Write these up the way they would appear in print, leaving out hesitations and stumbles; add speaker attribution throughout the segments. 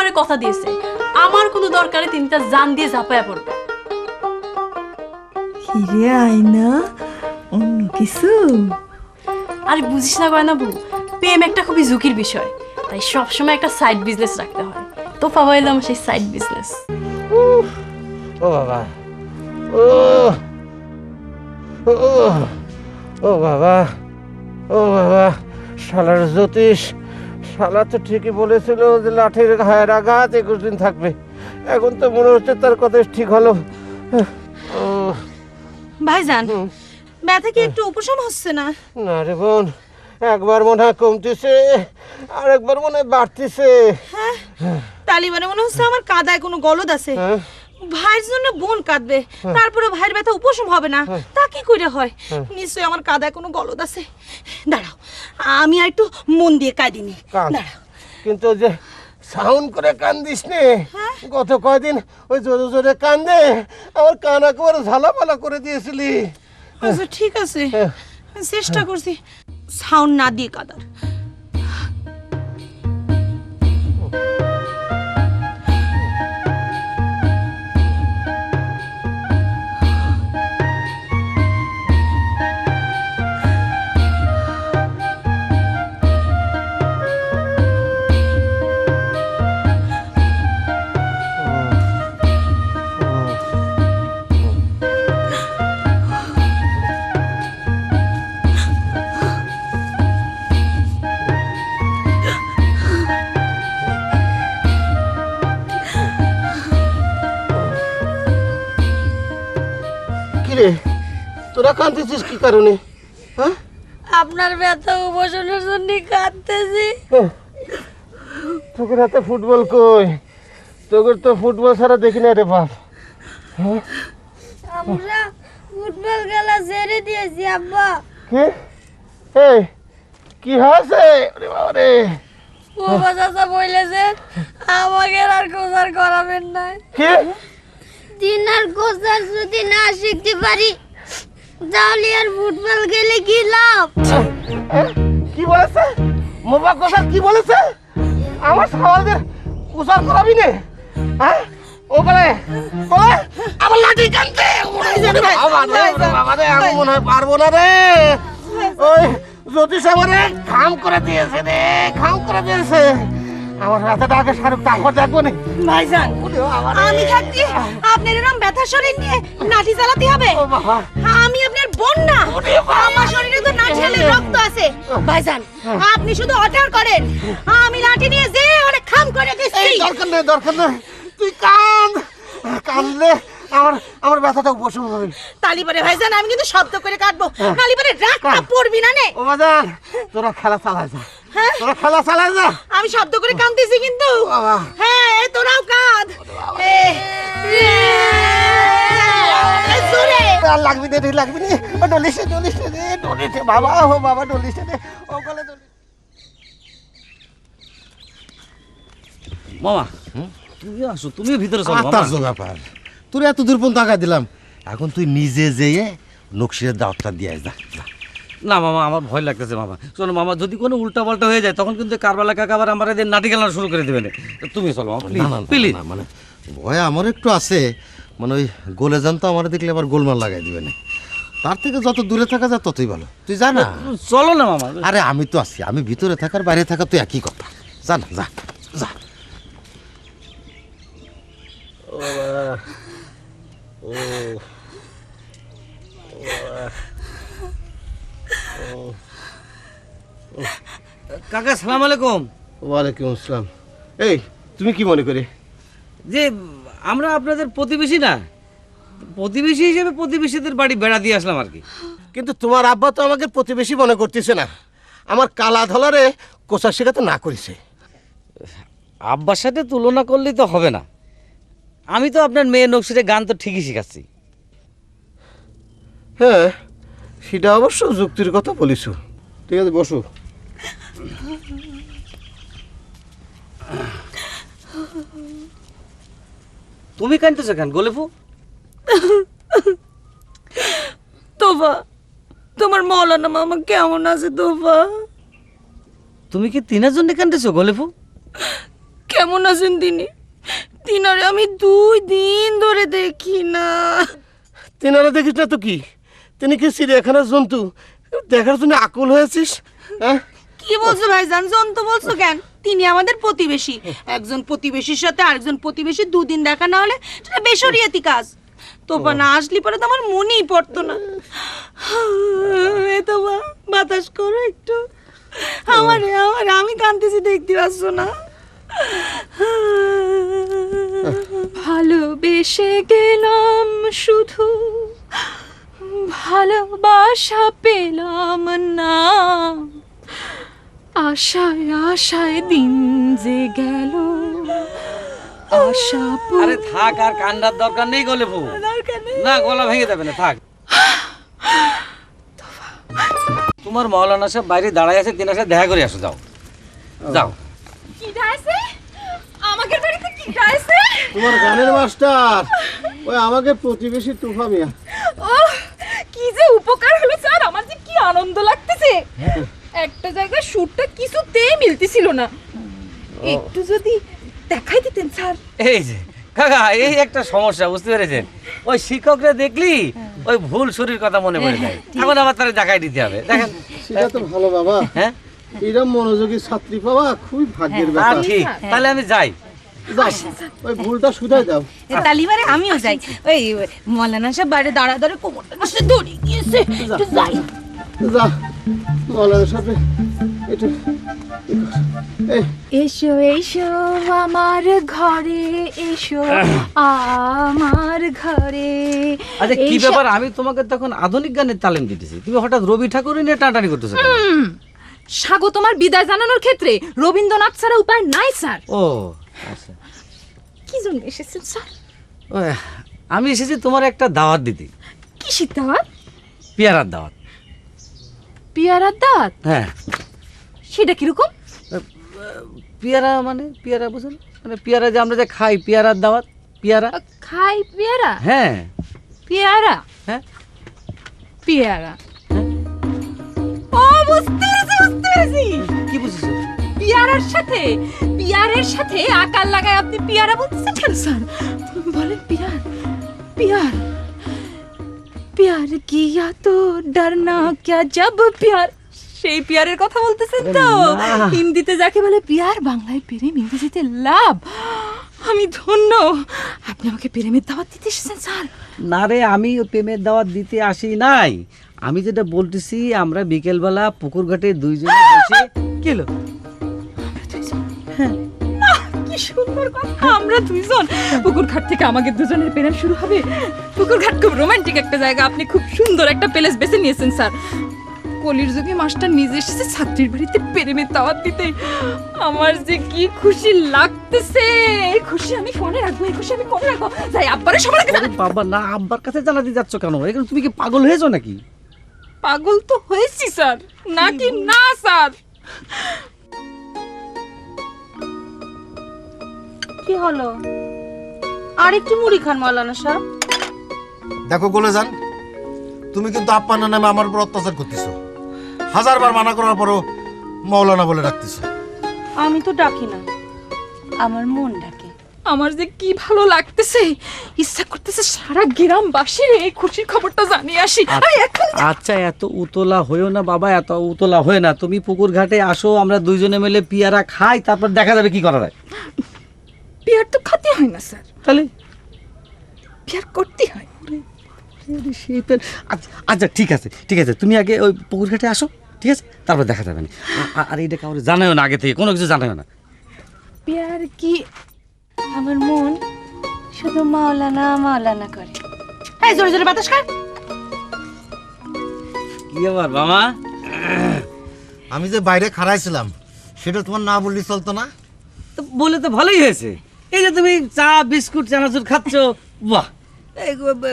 Speaker 1: আমারে কথা দিয়েছে আমার কোনো দরকারে তিনি তার জান দিয়ে ঝাঁপায়া পড়বে।
Speaker 2: কিরে আয়না, অন্য কিছু?
Speaker 1: আরে বুঝিস না গয়না বউ, প্রেম একটা খুবই ঝুঁকির বিষয়, তাই সবসময় একটা সাইড বিজনেস রাখতে হয়। তো পাবাইলাম সেই সাইড বিজনেস।
Speaker 3: ও বাবা, ও ও ও বাবা, ও বাবা, শালার জ্যোতিষ, শালা তো ঠিকই বলেছিল যে লাঠির ঘায়ের আঘাত 21 দিন থাকবে। এখন তো মনে হচ্ছে তার কথা ঠিক হলো। ও
Speaker 2: ভাইজান, ব্যথা কি একটু উপশম হচ্ছে না?
Speaker 3: না রে বোন, একবার মনে হয় কমতেছে আর একবার মনে হয় বাড়তেছে।
Speaker 2: হ্যাঁ, তালিবানে মনে হচ্ছে আমার কাদায় কোনো গলদ আছে।
Speaker 3: হ্যাঁ?
Speaker 2: ভাইয়ের জন্য বোন কাঁদবে, তারপরে ভাইয়ের ব্যথা উপশম হবে না, তা কি করে হয়? নিশ্চয়ই আমার কাদায় কোনো গলদ আছে। দাঁড়াও, আমি আর একটু মন দিয়ে কাঁদিনি।
Speaker 3: কাঁদ।
Speaker 2: দাঁড়াও।
Speaker 3: কিন্তু ওই যে সাউন্ড করে কান্দিস নে, গত কয়দিন ওই জোরে জোরে কান্দে আমার কান একেবারে ঝালাপালা করে দিয়েছিলি।
Speaker 2: আচ্ছা ঠিক আছে,
Speaker 3: হ্যাঁ।
Speaker 2: চেষ্টা করছি সাউন্ড না দিয়ে কাঁদার।
Speaker 3: কিরে, তোরা কাঁদতেছিস কি কারণে? হ্যাঁ?
Speaker 4: আপনার ব্যথা উপশমের জন্য কাঁদতেছি।
Speaker 3: তোকে হাতে ফুটবল কই? তোকে তো ফুটবল ছাড়া দেখি না রে বাপ।
Speaker 4: আমরা ফুটবল খেলা ছেড়ে দিয়েছি আব্বা।
Speaker 3: কি? এই কি হয়েছে? ওরে বাবা রে!
Speaker 4: বাবা চাচা বলেছেন আমাকে আর কোচার করাবেন না।
Speaker 3: কি?
Speaker 4: দিনার কোচার যদি না শিখতে পারি তাহলে আর ফুটবল খেলে কি লাভ?
Speaker 3: কি বলেছে? মোবা কোসার কি বলেছে? আমার সওয়ালদের কোসার করাবি নে? হ্যাঁ? ও বলে আমার লাঠি কানতে। বাবা রে, আমি মনে হয় পারবো না রে। ওই জ্যোতিষ আমারে খাম করে দিয়েছে রে, খাম করে দিয়েছে। আমার হাতে ডাকে শাহরুখ, তারপর দেখবো নি।
Speaker 2: ভাইজান, আমি থাকতে আপনার এরকম ব্যথা শরীর নিয়ে লাঠি চালাতে হবে?
Speaker 3: ও বাবা,
Speaker 2: আমি আপনার বোন না, আমার শরীরে তো নাঠিয়ালের রক্ত আছে। ভাইজান, আপনি শুধু অর্ডার করেন, আমি লাঠি নিয়ে যে অনেক খাম করে দিচ্ছি।
Speaker 3: এই দরকার নেই, দরকার নেই, তুই কাঁদ, কাঁদলে আমার আমার ব্যথাটা উপশম হবে।
Speaker 2: তালিবারে ভাইজান, আমি কিন্তু শব্দ করে কাটবো, তালিবারে রাগটা পড়বি না নে।
Speaker 3: ও বাজান, তোরা খেলা চালাই যা,
Speaker 2: হ্যাঁ?
Speaker 3: তোরা খেলা চালাই যা।
Speaker 2: আমি শব্দ করে কাঁদতেছি কিন্তু।
Speaker 3: বাবা।
Speaker 2: হ্যাঁ, এই তোরাও কাঁদ। জোরে।
Speaker 3: আর লাগবি রে, লাগবি রে, ও ডলিসে রে, ডলিসে বাবা, ও বাবা ডলিসে রে, ও গলে ডলি।
Speaker 5: মামা তুমি আসো, তুমিও ভিতরে চলো মামা।
Speaker 6: আতার ব্যাপার, তোর এত দূর পর্যন্ত আগায় দিলাম, এখন তুই নিজে যেয়ে নকশির দাওয়াতটা দিয়ে আয়, যা যা।
Speaker 5: না মামা, আমার ভয় লাগতেছে মামা। শোনো মামা, যদি কোনো উল্টা পাল্টা হয়ে যায় তখন কিন্তু কারবালা কাকা আবার আমার এদের নাটি খেলা শুরু করে দেবে। তুমি চলো মামা,
Speaker 6: না, না,
Speaker 5: প্লিজ।
Speaker 6: না, মানে ভয় আমার একটু আছে, মানে ওই গোলে যান তো আমার দেখলে আবার গোলমাল লাগাই দিবে না, তার থেকে যত দূরে থাকা যায় ততই ভালো, তুই যা না।
Speaker 5: চলো না মামা।
Speaker 6: আরে আমি তো আছি, আমি ভিতরে থাকার বাইরে থাকা তো একই কথা, যা না, যা যা।
Speaker 3: ও বাবা, ও
Speaker 5: কাকা সালাম আলাইকুম।
Speaker 3: ওয়ালাইকুম আসসালাম। এই তুমি কি মনে করে?
Speaker 5: যে আমরা আপনাদের প্রতিবেশী না, প্রতিবেশী হিসেবে প্রতিবেশীদের বাড়ি বেড়া দিয়ে আসলাম আর কি।
Speaker 3: কিন্তু তোমার আব্বা তো আমাকে প্রতিবেশী মনে করতেছে না, আমার কালা ধলারে কোচা শেখাতে না করেছে।
Speaker 5: আব্বার সাথে তুলনা করলেই তো হবে না। আমি তো আপনার মেয়ে নকশিরে গান তো ঠিকই শিখাচ্ছি।
Speaker 3: হ্যাঁ, সেটা অবশ্য যুক্তির কথা বলিস। ঠিক আছে, বসো।
Speaker 5: তুমি কাঁদতেছো কেন গোলেফু?
Speaker 2: তোফা, তোমার মৌলানা মামা কেমন আছে তোফা?
Speaker 5: তুমি কি তিনের জন্য কাঁদতেছো গোলেফু?
Speaker 2: কেমন আছেন তিনি? তিনারে আমি 2 দিন ধরে দেখি না।
Speaker 3: তিনারা দেখিস না তো কি? তিনি কি চিড়িয়াখানার জন্তু দেখার জন্য আকুল হয়েছিস? হ্যাঁ,
Speaker 2: কি বলছো ভাইজান? জন্তু বলছো কেন? তিনি আমাদের প্রতিবেশী। একজন প্রতিবেশীর সাথে আরেকজন প্রতিবেশী 2 দিন দেখা না হলে সেটা বেশরিয়াতি কাজ। তোফা না আসলে পরে তো আমার মনেই পড়তো না। তোফা বাতাস করো একটু। আমি কাঁদতেছি, দেখতে পাচ্ছ না?
Speaker 1: ভালোবেসে গেলাম শুধু, ভালোবাসা পেলাম না, আশায় আশায় দিন যে গেল, আশা
Speaker 5: আরে থাক, আর কান্নার দরকার নেই গলে বউ। না, গলা ভেঙে যাবে না, থাক। তোমার মৌলানা সাহেব বাইরে দাঁড়ায় আছে, তিনার সাথে দেখা করে আসো, যাও যাও।
Speaker 1: কি ডাইছে? আমাদের বাড়িতে কি ডাইছে?
Speaker 3: তোমার গানের মাস্টার, ওই আমাকে প্রতিবেশী তুফা মিয়া।
Speaker 1: ও কি যে উপকার হলো স্যার, আমার যে কি আনন্দ লাগতেছে। একটা জায়গায় শুটটা কিছুতেই মিলতেছিল না, একটু যদি দেখাই দিতেন স্যার।
Speaker 5: এই যে কাকা, এই একটা সমস্যা, বুঝতে পেরেছেন? ওই শিক্ষকরা দেখলি ওই ভুল শরীর কথা মনে পড়ে যায়, এখন আবার তারা দেখাই দিতে হবে। দেখেন,
Speaker 3: সেটা তো ভালো বাবা,
Speaker 5: হ্যাঁ
Speaker 3: এরকম মনোযোগী ছাত্রী পাওয়া খুবই ভাগ্যের
Speaker 5: তা
Speaker 3: ব্যাপার।
Speaker 5: ঠিক, তাহলে আমি যাই।
Speaker 3: যাও, ওই ভুলটা শুধাই দাও।
Speaker 2: তালিবারে আমিও যাই। ওই মৌলানা সাহেব বাইরে দাঁড়া কোমরটা নষ্ট দড়ি গিয়েছে, একটু যাই।
Speaker 3: যা মৌলানার সাথে এটা
Speaker 1: এসো এসো আমার ঘরে, এসো আমার ঘরে।
Speaker 5: আচ্ছা, কি ব্যাপার? আমি তোমাকে তখন আধুনিক গানের তালিম দিতেছি, তুমি হঠাৎ রবি ঠাকুর নিয়ে টানটানি করতেছো কেন?
Speaker 1: স্বাগত তোমার বিদায় জানানোর ক্ষেত্রে রবীন্দ্রনাথ ছাড়া উপায় নাই স্যার।
Speaker 5: ও আচ্ছা,
Speaker 1: কি জন্য এসেছেন স্যার?
Speaker 5: ওই, আমি এসেছি তোমার একটা দাওয়াত দিতে।
Speaker 1: কিসের দাওয়াত?
Speaker 5: পেয়ারার দাওয়াত।
Speaker 1: পেয়ারার দাওয়াত?
Speaker 5: হ্যাঁ,
Speaker 1: সেটা কিরকম?
Speaker 5: পেয়ারা মানে পেয়ারা বুঝুন, মানে পেয়ারা যে আমরা যে খাই, পেয়ারার দাওয়াত। পেয়ারা,
Speaker 1: খাই পেয়ারা?
Speaker 5: হ্যাঁ
Speaker 1: পেয়ারা?
Speaker 5: হ্যাঁ
Speaker 1: পেয়ারা? ও বুঝতে পেরেছি।
Speaker 5: কি বুঝেছো?
Speaker 1: পিয়ারের সাথে আকার লাগায় আপনি পিয়ারা বলতেছেন কেন স্যার? বলেন পিয়ার, পিয়ার, পিয়ার কিয়া তো ডরনা ক্যা জব পিয়ার, সেই পিয়ারের কথা বলতেছেন তো?
Speaker 5: না।
Speaker 1: হিন্দিতে যাকে বলে পিয়ার, বাংলায় প্রেম, ইংরেজিতে লাভ। আমি ধন্য, আপনি আমাকে প্রেমের দাওয়াত দিতে এসেছেন স্যার।
Speaker 5: না রে, আমি ওই প্রেমের দাওয়াত দিতে আসি নাই। আমি যেটা বলতেছি, আমরা বিকেলবেলা পুকুর ঘাটে দুইজনে বসে গেল।
Speaker 1: কি সুন্দর কথা, আমরা দুইজন পুকুর ঘাট থেকে আমাদের দুজনের প্রেম শুরু হবে। পুকুর ঘাট খুব রোমান্টিক একটা জায়গা, আপনি খুব সুন্দর একটা প্লেস বেছে নিয়েছেন স্যার। কলির যুগে মাস্টার নিজে এসেছে ছাত্রীর বাড়িতে প্রেমের দাওয়াত দিতে। আমার যে কি খুশি লাগতেছে, এই খুশি আমি ফোনে রাখবো, এই খুশি আমি ফোনে রাখবো। যাই আব্বারে সবার আগে
Speaker 5: আরে বাবা, না, আব্বার কাছে জানাতে যাচ্ছ কেন? এখানে তুমি কি পাগল হয়েছো নাকি?
Speaker 1: পাগল তো হয়েছি স্যার, নাকি না স্যার?
Speaker 2: কি হলো? আর একটু মুড়ি খান মৌলানা সাহেব।
Speaker 6: দেখো গোলেজান, তুমি কিন্তু আপ্পানের নামে আমার উপর অত্যাচার করতেছো। 1000 বার মানা করার পরও মৌলানা বলে ডাকতেছো।
Speaker 2: আমি তো ডাকি না, আমার মন ডাকে।
Speaker 1: আমার যে কি ভালো লাগতেছে, ইচ্ছা করতেছে সারা গ্রামবাসীর এই খুশির খবরটা জানিয়ে আসি। এই এখন
Speaker 5: আচ্ছা, এত উতলা হয়েও না বাবা, এত উতলা হয়ে না। তুমি পুকুর ঘাটে আসো, আমরা দুইজনে মিলে পিয়ারা খাই, তারপর দেখা যাবে কি করা যায়।
Speaker 1: বিয়ার তো খেতে হয় না স্যার,
Speaker 5: তাহলে
Speaker 1: বিয়ার করতে হয়।
Speaker 5: আচ্ছা ঠিক আছে, ঠিক আছে, তুমি আগে ওই পুকুর ঘাটে আসো, ঠিক আছে, তারপর দেখা যাবে না। আর এইটা কাউকে জানাও না, আগে থেকে কোনো কিছু জানাও না।
Speaker 1: বিয়ার কি?
Speaker 2: আমার মন শুধু মাওলানা মাওলানা করে। এই জোরে জোরে বাতাস খায়।
Speaker 5: কি ব্যাপার মামা?
Speaker 6: আমি যে বাইরে খাড়াইছিলাম সেটা তোমার না বললি চলতো না?
Speaker 5: তো বলে তো ভালোই হয়েছে। এই যে তুমি চা বিস্কুট চানাচুর খাচ্ছ, বাহ। এই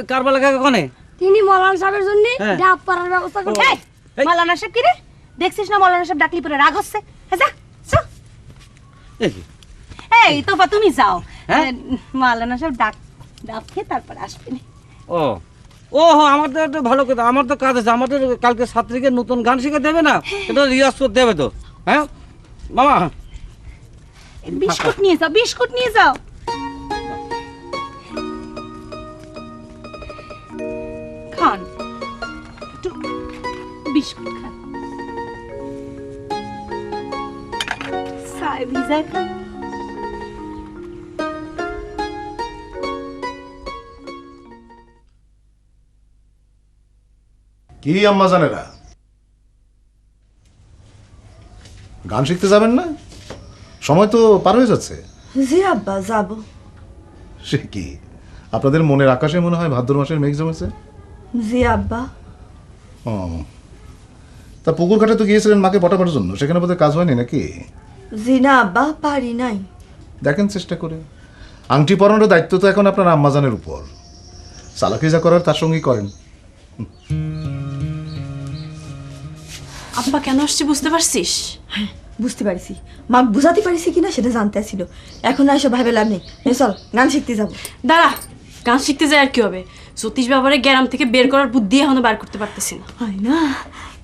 Speaker 5: কারবালা কাকা কনে?
Speaker 4: তিনি মৌলানা সাহেবের জন্য
Speaker 5: হ্যাঁ।
Speaker 4: ডাব পাড়ার ব্যবস্থা করছে।
Speaker 2: এই মাওলানা সাহেব কি রে? দেখছিস না মাওলানা সাহেব ডাকলি পরে রাগ হচ্ছে? যা যা।
Speaker 5: দেখি।
Speaker 2: এই তোফা তুমি যাও,
Speaker 5: হ্যাঁ?
Speaker 2: মাওলানা সাহেব ডাব খেয়ে তারপর আসবেন।
Speaker 5: ও ও আমার তো একটা ভালো কথা, আমার তো কাজ আছে। আমাদের কালকে ছাত্রীকে নতুন গান শেখাতে হবে না, এটা রিয়াজ করতে হবে তো। হ্যাঁ মামা,
Speaker 2: বিস্কুট নিয়ে যাও, বিস্কুট নিয়ে যাও। খান, একটু বিস্কুট খান, চায় ভিজায় খান।
Speaker 6: কি আম্মা জানেরা, গান শিখতে যাবেন না? সময় তো পার হয়ে যাচ্ছে।
Speaker 7: জি আব্বা, যাব।
Speaker 6: সে কি, আপনাদের মনের আকাশে মনে হয় ভাদ্র মাসের মেঘ জমেছে।
Speaker 7: জি আব্বা।
Speaker 6: ও, তা পুকুর ঘাটে তো গিয়েছিলেন মাকে পটাবার জন্য, সেখানে বোধহয় কাজ হয়নি নাকি?
Speaker 7: জি না আব্বা, পারি নাই।
Speaker 6: দেখেন চেষ্টা করে, আংটি পরানোর দায়িত্ব তো এখন আপনার আম্মাজানের উপর। চালাকি যা করার তার সঙ্গেই করেন।
Speaker 8: আব্বা কেন আসছি বুঝতে পারছিস?
Speaker 7: হ্যাঁ, বুঝতে পারছি। মা বুঝাতে পারিছি কিনা সেটা জানতে আসছিল। এখন আর এসব ভাবে লাভ নেই। চল গান শিখতে যাব।
Speaker 8: দাঁড়া, গান শিখতে যায় আর কি হবে? সতীশ বাবারে গ্রাম থেকে বের করার বুদ্ধি এখনো বার করতে পারতেছি না।
Speaker 7: হয় না,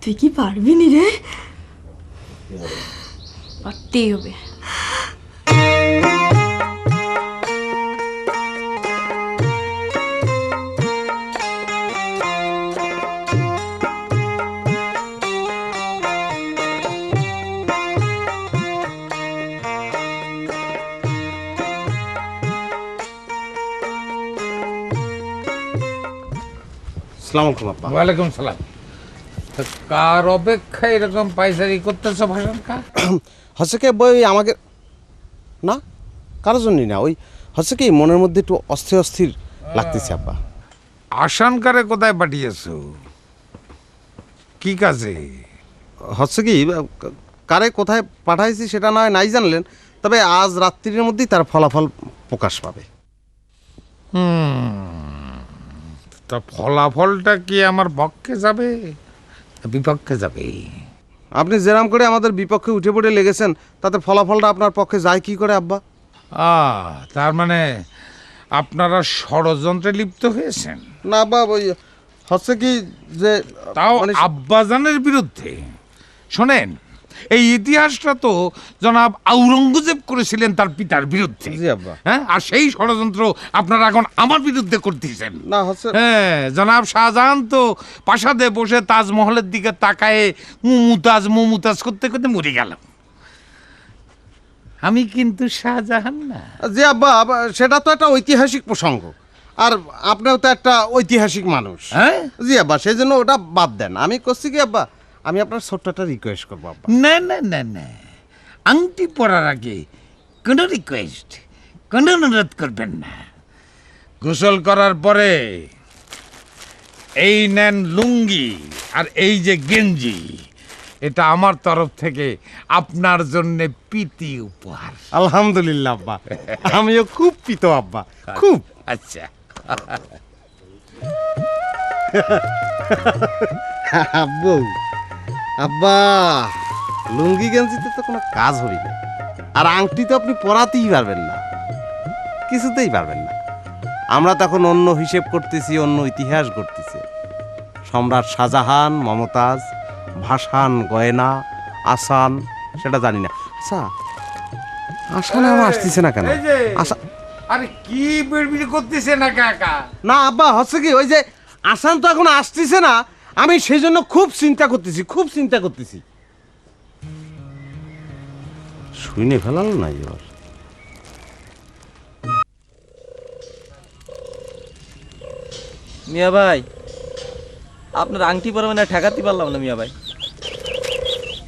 Speaker 7: তুই কি পারবি নি রে?
Speaker 8: পারতেই হবে।
Speaker 3: আসসালামু আলাইকুম আব্বা।
Speaker 9: ওয়ালাইকুম সালাম। তো কার অপেক্ষায় এরকম পাইচারি করতেছ ভাষণ কা?
Speaker 3: হচ্ছে কি বই আমাকে না, কারোর জন্যই না, ওই হচ্ছে কি মনের মধ্যে একটু অস্থির অস্থির লাগতেছে আব্বা।
Speaker 9: আসানকারে কোথায় পাঠিয়েছো? কি কাজে?
Speaker 3: হচ্ছে কি, কারে কোথায় পাঠাইছি সেটা নয় নাই জানলেন, তবে আজ রাত্রির মধ্যেই তার ফলাফল প্রকাশ পাবে।
Speaker 9: তা ফলাফলটা কি আমার পক্ষে যাবে বিপক্ষে যাবে?
Speaker 3: আপনি যেরাম করে আমাদের বিপক্ষে উঠে পড়ে লেগেছেন, তাতে ফলাফলটা আপনার পক্ষে যায় কি করে আব্বা?
Speaker 9: তার মানে আপনারা ষড়যন্ত্রে লিপ্ত হয়েছেন?
Speaker 3: না আব্বা, ওই হচ্ছে কি যে
Speaker 9: তাও
Speaker 3: মানে
Speaker 9: আব্বাজানের বিরুদ্ধে? শোনেন, এই ইতিহাসটা তো জনাব আওরঙ্গজেব করেছিলেন তার পিতার বিরুদ্ধে।
Speaker 3: জি আব্বা।
Speaker 9: হ্যাঁ, আর সেই ষড়যন্ত্র আপনারা এখন আমার বিরুদ্ধে করতেছেন।
Speaker 3: না হচ্ছে
Speaker 9: হ্যাঁ, জনাব শাহজাহান তো প্রাসাদে বসে তাজমহলের দিকে তাকায়ে মুমুতাজ মুমুতাজ করতে করতে মরে গেল। আমি কিন্তু শাহজাহান না।
Speaker 3: জি আব্বা, সেটা তো একটা ঐতিহাসিক প্রসঙ্গ, আর আপনিও তো একটা ঐতিহাসিক মানুষ।
Speaker 9: হ্যাঁ,
Speaker 3: জি আব্বা, সেই জন্য ওটা বাদ দেন। আমি করছি কি আব্বা, আমি আপনার ছোট্ট একটা রিকোয়েস্ট করবো আব্বা।
Speaker 9: না না না না, আংটি পরার আগে কোনো রিকোয়েস্ট, কোনো অনুরোধ করবেন না। গোসল করার পরে এই নেন লুঙ্গি আর এই যে গেঞ্জি, এটা আমার তরফ থেকে আপনার জন্য প্রীতি উপহার।
Speaker 3: আলহামদুলিল্লাহ আব্বা, আমিও খুব পিত আব্বা, খুব।
Speaker 9: আচ্ছা,
Speaker 3: আব্বু, আব্বা লুঙ্গি গেঞ্জিতে তো কোনো কাজ হবে না, আর আংটি তো আপনি পরাতেই পারবেন না, কিছুতেই পারবেন না। আমরা তখন অন্য হিসেব করতেছি, অন্য ইতিহাস করতেছি। সম্রাট শাহজাহান, মমতাজ, ভাসান, গয়না, আসান, সেটা জানি না। আচ্ছা, আসান আমার আসতেছে না কেন?
Speaker 9: এই যে,
Speaker 3: আশা
Speaker 9: আরে কি বিড়বিড় করতেছে না কাকা?
Speaker 3: না আব্বা, হচ্ছে কি ওই যে আসান তো এখন আসতেছে না, আমি সেই জন্য খুব চিন্তা করতেছি, খুব চিন্তা করতেছি। শুনে ফেলালো না এবার।
Speaker 10: মিয়া ভাই, আপনার আংটি পরা মানে ঠেকাতে পারলাম না মিয়া ভাই।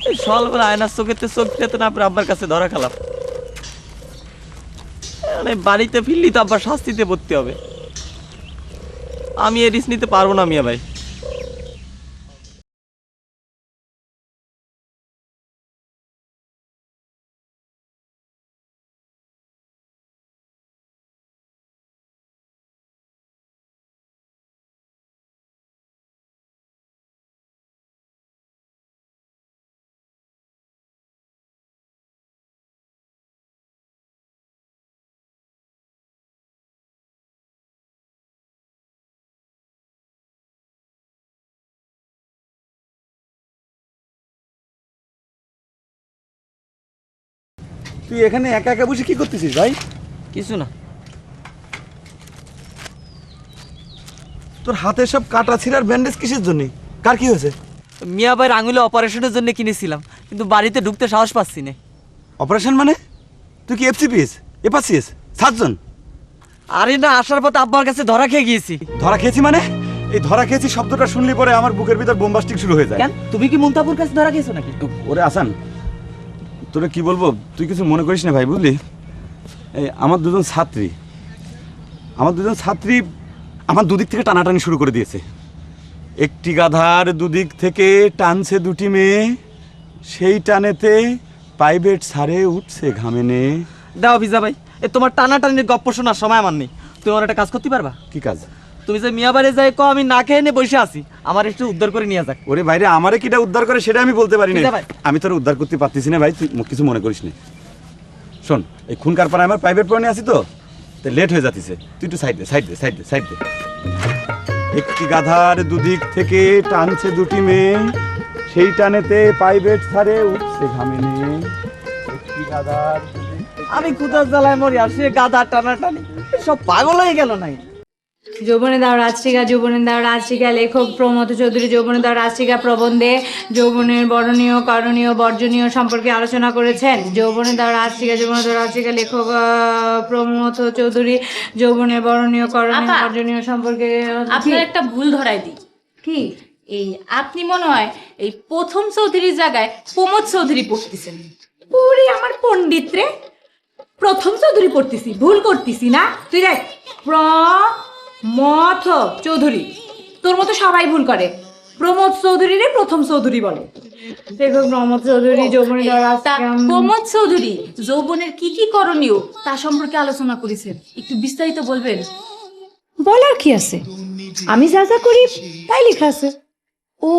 Speaker 10: এই সকালবেলা আয়নার চোখেতে চোখ ফেলতে না আপনার আব্বার কাছে ধরা খেলাম। মানে বাড়িতে ফিরলি তো আব্বার শাস্তিতে পড়তে হবে। আমি এ রিস্ক নিতে পারবো না মিয়া ভাই।
Speaker 11: তুই এখানে একা একা বসে কি করতেছিস ভাই?
Speaker 10: কিছু না।
Speaker 11: তোর হাতে সব কাটা ছিঁড়ার ব্যান্ডেজ কিসের জন্য? কার কি হয়েছে?
Speaker 10: মিয়া ভাইয়ের আঙুলে অপারেশনের জন্য কিনেছিলাম, কিন্তু বাড়িতে ঢুকতে সাহস পাচ্ছি না।
Speaker 11: অপারেশন মানে? তুই কি এফসিপিএস এপাসিএস সার্জন?
Speaker 10: আরে না, আসার পথে আব্বার কাছে ধরা খেয়ে গিয়েছি।
Speaker 11: ধরা খেয়েছি মানে? এই ধরা খেয়েছি শব্দটা শুনলি পরে আমার বুকের ভিতর বোমবাস্টিক শুরু হয়ে যায়।
Speaker 10: কেন, তুমি কি মুন্তাপুর কাছে ধরা খেয়েছো নাকি?
Speaker 11: ওরে আসান, তোরে কি বলবো, তুই কিছু মনে করিস না ভাই, বুঝলি? এই আমার দুজন ছাত্রী আমার দুদিক থেকে টানাটানি শুরু করে দিয়েছে। একটি গাধার দুদিক থেকে টানছে দুটি মেয়ে, সেই টানেতে প্রাইভেট সারে উঠছে ঘামেনে।
Speaker 10: দাও ভিজা ভাই, এ তোমার টানাটানির গপ্প শোনার সময় আমার নেই। তুমি আমার একটা কাজ করতে পারবা?
Speaker 11: কি কাজ?
Speaker 10: তুমি যে মিয়া বাড়ি যাই কো আমি না খেয়ে নিয়ে বসে আছি, আমার একটু উদ্ধার করে নিয়ে যাক।
Speaker 11: ওরে বাইরে আমারে কিটা উদ্ধার করে সেটা আমি বলতে পারি না।
Speaker 10: ভিজা ভাই।
Speaker 11: আমি তোর উদ্ধার করতে পারতেছি না ভাই, তুই কিছু মনে করিস না। শোন, এই খুনকার পাড়ায় আমার প্রাইভেট পড়ে আছি তো, তাই লেট হয়ে যাচ্ছে। তুই একটু সাইড দে। একটি গাধার দুদিক থেকে টানছে দুটি মেয়ে, সেই টানেতে প্রাইভেট সারে উঠছে ঘামেনে। একটি গাধার
Speaker 10: আমি কুতার জ্বালায় মরি আর সে গাদা টানাটানি, সব পাগল হয়ে গেল নাই।
Speaker 1: যৌবনে দাও রাজটিকা, যৌবনে দাও রাজটিকা, লেখক প্রমথ চৌধুরী যৌবনে দাও রাজটিকা প্রবন্ধে যৌবনের বরণীয় করণীয় বর্জনীয় সম্পর্কে আলোচনা করেছেন। যৌবনে দাও রাজটিকা, যৌবনে দাও রাজটিকা, লেখক প্রমথ চৌধুরী যৌবনের বরণীয় করণীয় বর্জনীয় সম্পর্কে।
Speaker 12: আপনার একটা ভুল ধরাই দিই।
Speaker 1: কি?
Speaker 12: এই আপনি মনে হয় এই প্রথম চৌধুরীর জায়গায় প্রমোদ চৌধুরী পড়তেছেন।
Speaker 1: ওরে আমার পণ্ডিত রে, প্রথম চৌধুরী পড়তেছি, ভুল করতেছি না? তুই দেখ, প্রমথ চৌধুরী, তোর মতো সবাই ভুল করে। প্রমোদ চৌধুরী রে প্রথম চৌধুরী বলে। দেখো প্রমোদ চৌধুরী যৌবনে
Speaker 12: তা প্রমোদ চৌধুরী যৌবনের কি কি করণীয় তা সম্পর্কে আলোচনা করেছেন, একটু বিস্তারিত বলবেন?
Speaker 1: বলার কি আছে? আমি যা যা করি তাই লেখা আছে।
Speaker 12: ও,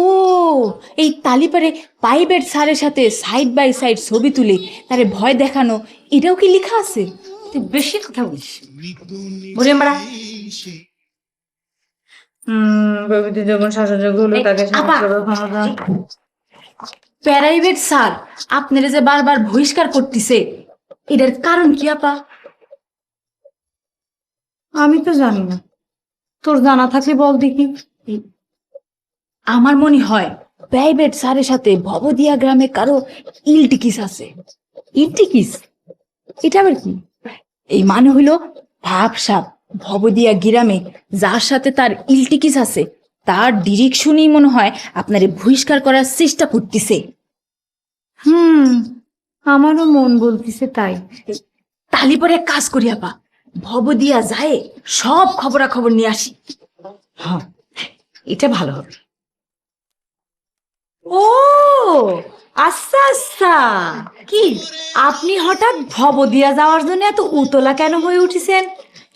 Speaker 12: এই তালিপারে প্রাইভেট স্যারের সাথে সাইড বাই সাইড ছবি তুলে তারে ভয় দেখানো, এটাও কি লেখা আছে? তুই বেশি কথা বলিস।
Speaker 1: বলি আমরা প্রভৃতি যৌবন শাসনযোগ্য হলো তাকে
Speaker 12: প্রাইভেট স্যার আপনারা যে বারবার বহিষ্কার করতেছে, এটার কারণ কি আপা?
Speaker 1: আমি তো জানি না, তোর জানা থাকলে বল দেখি।
Speaker 12: আমার মনে হয় প্রাইভেট স্যারের সাথে ভবদিয়া গ্রামে কারো ইলটিকিস আছে।
Speaker 1: ইন্টিকিস? এটা আবার কি?
Speaker 12: এই মানে হইল ভাবসাব ভবদিয়া গ্রামে যার সাথে তার ইলটিকিস আছে তার ডিরেকশনই মনে হয় আপনারে বহিষ্কার করার চেষ্টা করতেছে।
Speaker 1: আমারও মন বলতেছে তাই।
Speaker 12: তালি পরে এক কাজ করি আপা, ভবদিয়া যায় সব খবরাখবর নিয়ে আসি।
Speaker 1: হ্যাঁ, এটা ভালো হবে।
Speaker 12: ও আচ্ছা আচ্ছা, কি আপনি হঠাৎ ভবদিয়া যাওয়ার জন্য এত উতলা কেন হয়ে উঠেছেন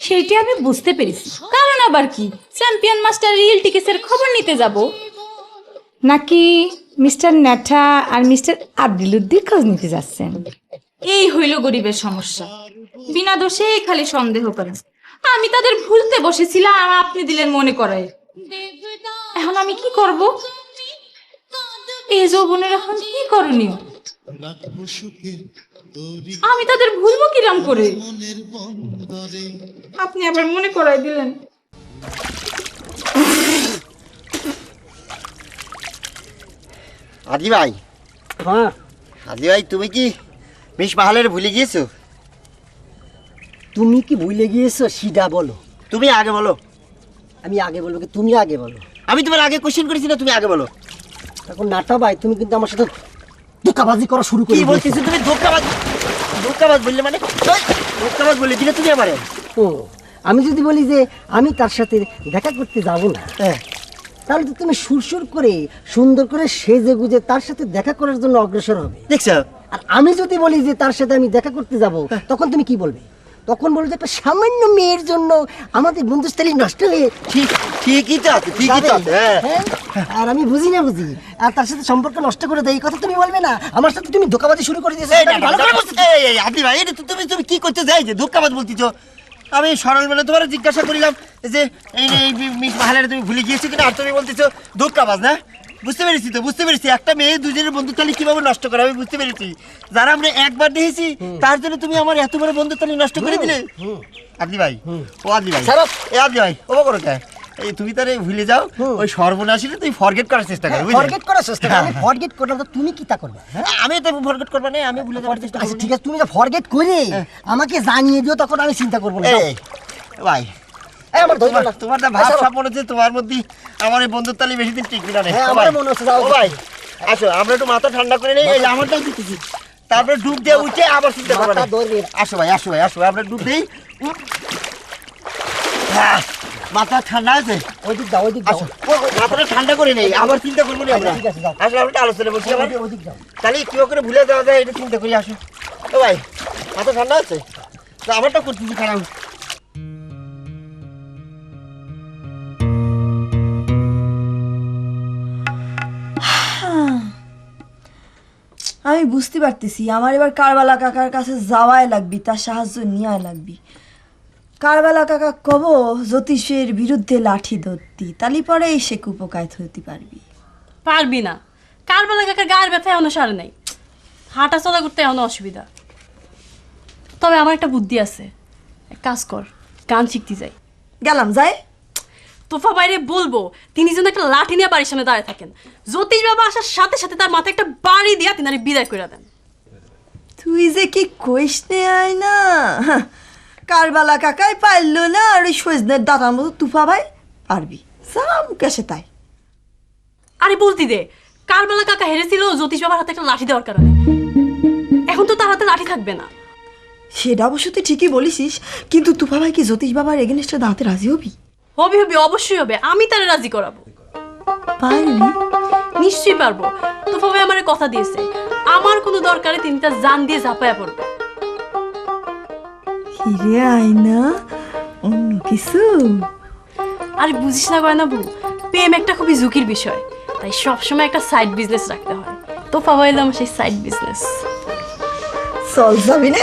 Speaker 12: সেইটা আমি বুঝতে পেরেছি। কারণ আবার কি, চ্যাম্পিয়ন মাস্টার রিয়েল টিকেসের খবর নিতে যাব
Speaker 1: নাকি মিস্টার নেঠা আর মিস্টার আব্দুলুদ্দির খোঁজ নিতে যাচ্ছেন?
Speaker 12: এই হইল গরিবের সমস্যা, বিনা দোষে খালি সন্দেহ করেন। আমি তাদের ভুলতে বসেছিলাম আর আপনি দিলেন মনে করায়। এখন আমি কি করব? এই যৌবনের এখন কি করণীয়? আমি তাদের ভুলবো কিরাম করে? আপনি আবার মনে করাই দিলেন।
Speaker 3: হাজি ভাই,
Speaker 10: হ্যাঁ
Speaker 3: হাজি ভাই, তুমি কি মিস মাহালের ভুলে গিয়েছো?
Speaker 10: তুমি কি ভুলে গিয়েছো সেটা বলো।
Speaker 3: তুমি আগে বলো।
Speaker 10: আমি আগে বলবো কি তুমি আগে বলো?
Speaker 3: আমি তোমার আগে কোশ্চেন করেছি না, তুমি আগে বলো।
Speaker 10: এখন নাটা ভাই তুমি কিন্তু আমার সাথে ধোঁকাবাজি করা শুরু করে
Speaker 3: কি বলতেছো তুমি? ধোঁকাবাজ বললে মানে? ধোঁকাবাজ বলে দিলে তুমি আমারে।
Speaker 10: ও, আমি যদি বলি যে আমি তার সাথে দেখা করতে যাব না, তাহলে তো তুমি সুরসুর করে সুন্দর করে সেজে গুজে তার সাথে দেখা করার জন্য অগ্রসর হবে,
Speaker 3: দেখছো?
Speaker 10: আর আমি যদি বলি যে তার সাথে আমি দেখা করতে যাব, তখন তুমি কি বলবে? তখন বলবে একটা সামান্য মেয়ের জন্য আমাদের বন্ধুস্থলী নষ্ট হয়ে
Speaker 3: ঠিকই তো আছে, ঠিকই তো আছে।
Speaker 10: হ্যাঁ? আর আমি বুঝি না বুঝি আর তার সাথে সম্পর্ক নষ্ট করে দেয়, এই কথা তুমি বলবে না? আমার সাথে তুমি ধোঁকাবাজি শুরু করে দিয়েছো।
Speaker 3: আপনি ভাই, এটা তুমি কি করতে যাই যে ধোঁকাবাজ বলতেছো? আমি সরল মানে তোমার জিজ্ঞাসা করিলাম যে এই মিস মাহালের তুমি ভুলে গিয়েছো কিনা, আর তুমি বলতেছো ধোঁকাবাজ। না, বুঝতে পেরেছি তো, বুঝতে পেরেছি। একটা মেয়ে দুজনের বন্ধুত্বালি কিভাবে নষ্ট করে আমি বুঝতে পেরেছি। যারা আমরা একবার দেখেছি তার জন্য তুমি আমার এত বড় বন্ধুত্বালি নষ্ট করে দিলে। আদলি ভাই, ও আদলি ভাই, এ আদলি ভাই, ও করো কে? এই তুমি তারে ভুলে যাও, ওই সর্বনাশীরে তুই ফরগেট করার চেষ্টা করো।
Speaker 10: ফরগেট করার চেষ্টা করো। আমি ফরগেট করলাম তো তুমি কি তা করবে?
Speaker 3: আমি তো ফরগেট করব না, আমি ভুলে যাওয়ার চেষ্টা করব।
Speaker 10: আচ্ছা ঠিক আছে, তুমি যা ফরগেট করে আমাকে জানিয়ে দিও, তখন আমি চিন্তা করবো না।
Speaker 3: এই ভাই,
Speaker 10: আমার ধৈর্য না।
Speaker 3: তোমার না ভাব সাপ মনে হচ্ছে তোমার মধ্যে আমার এই বন্ধুত্বালি বেশি দিন টিকবে না।
Speaker 10: হ্যাঁ, আমার মনে হচ্ছে। যাও
Speaker 3: ও ভাই, আসো আমরা একটু মাথা ঠান্ডা করে নেই। এই আমারটাও দিতেছি, তারপরে ডুব দিয়ে উঠে আবার চিন্তা করবো না। আসো ভাই, আসো ভাই, আসো, আমরা ডুব দেই। মাথা ঠান্ডা আছে,
Speaker 10: ওইদিক যাও, ওইদিক যাও।
Speaker 3: মাথাটা ঠান্ডা করে নেই, আবার চিন্তা করবো না আমরা।
Speaker 10: ঠিক আছে, যাও।
Speaker 3: আসলে আমরা আলোচনা বসি, আবার
Speaker 10: ওইদিক যাও।
Speaker 3: তাহলে কি করে ভুলে যাওয়া যায় এটা চিন্তা করি। আসো ও ভাই, মাথা ঠান্ডা আছে তো, আমারটা করতেছি খারাপ।
Speaker 7: আমি বুঝতে পারতেছি আমার এবার কারবালা কাকার কাছে যাওয়াই লাগবি, তার সাহায্য নেওয়াই লাগবি। কারবালা কাকা কব জ্যোতিষের বিরুদ্ধে লাঠি ধরতি, তালি পরে সে কুপকায় হতে পারবি।
Speaker 8: পারবি না, কারবালা কাকার গায়ের ব্যথা এখনো সারে নাই, হাঁটা চলা করতে এখনো অসুবিধা। তবে আমার একটা বুদ্ধি আছে, এক কাজ কর, গান শিখতে যাই।
Speaker 7: গেলাম, যাই।
Speaker 8: তোফা বাইরে বলবো তিনি যেন একটা লাঠি নিয়ে বাড়ির সামনে দাঁড়িয়ে থাকেন, জ্যোতিষ বাবা আসার সাথে সাথে তার মাথায় একটা বাড়ি দিয়া তিনারে বিদায় করে দেন।
Speaker 7: তুই যে কি কইস নে আয় না, কারবালা কাকাই পারলো না, আর ওই সজনের দাদার মতো তুফা ভাই পারবি। সাম কেসে তাই।
Speaker 8: আরে বলতি দে, কারবালা কাকা হেরেছিল জ্যোতিষ বাবার হাতে একটা লাঠি দেওয়ার কারণে, এখন তো তার হাতে লাঠি থাকবে না।
Speaker 7: সেটা অবশ্য তুই ঠিকই বলিসিস, কিন্তু তুফা ভাই কি জ্যোতিষ বাবার এগেনস্টে দাঁড়াতে রাজি হবি?
Speaker 8: হবি হবি, অবশ্যই হবে, আমি তারে রাজি করাবো।
Speaker 7: পারবি?
Speaker 8: নিশ্চয়ই পারবো। তোফা ভাই আমারে কথা দিয়েছে, আমার কোনো দরকারে তিনি তার জান দিয়ে ঝাঁপায়া পড়বে।
Speaker 7: হিরে আয় না, অন্য কিছু?
Speaker 8: আরে বুঝিস না গয়না বউ, প্রেম একটা খুবই ঝুঁকির বিষয়, তাই সবসময় একটা সাইড বিজনেস রাখতে হয়। তোফা ভাই এলো আমার সেই সাইড বিজনেস।
Speaker 7: চল যাবি না?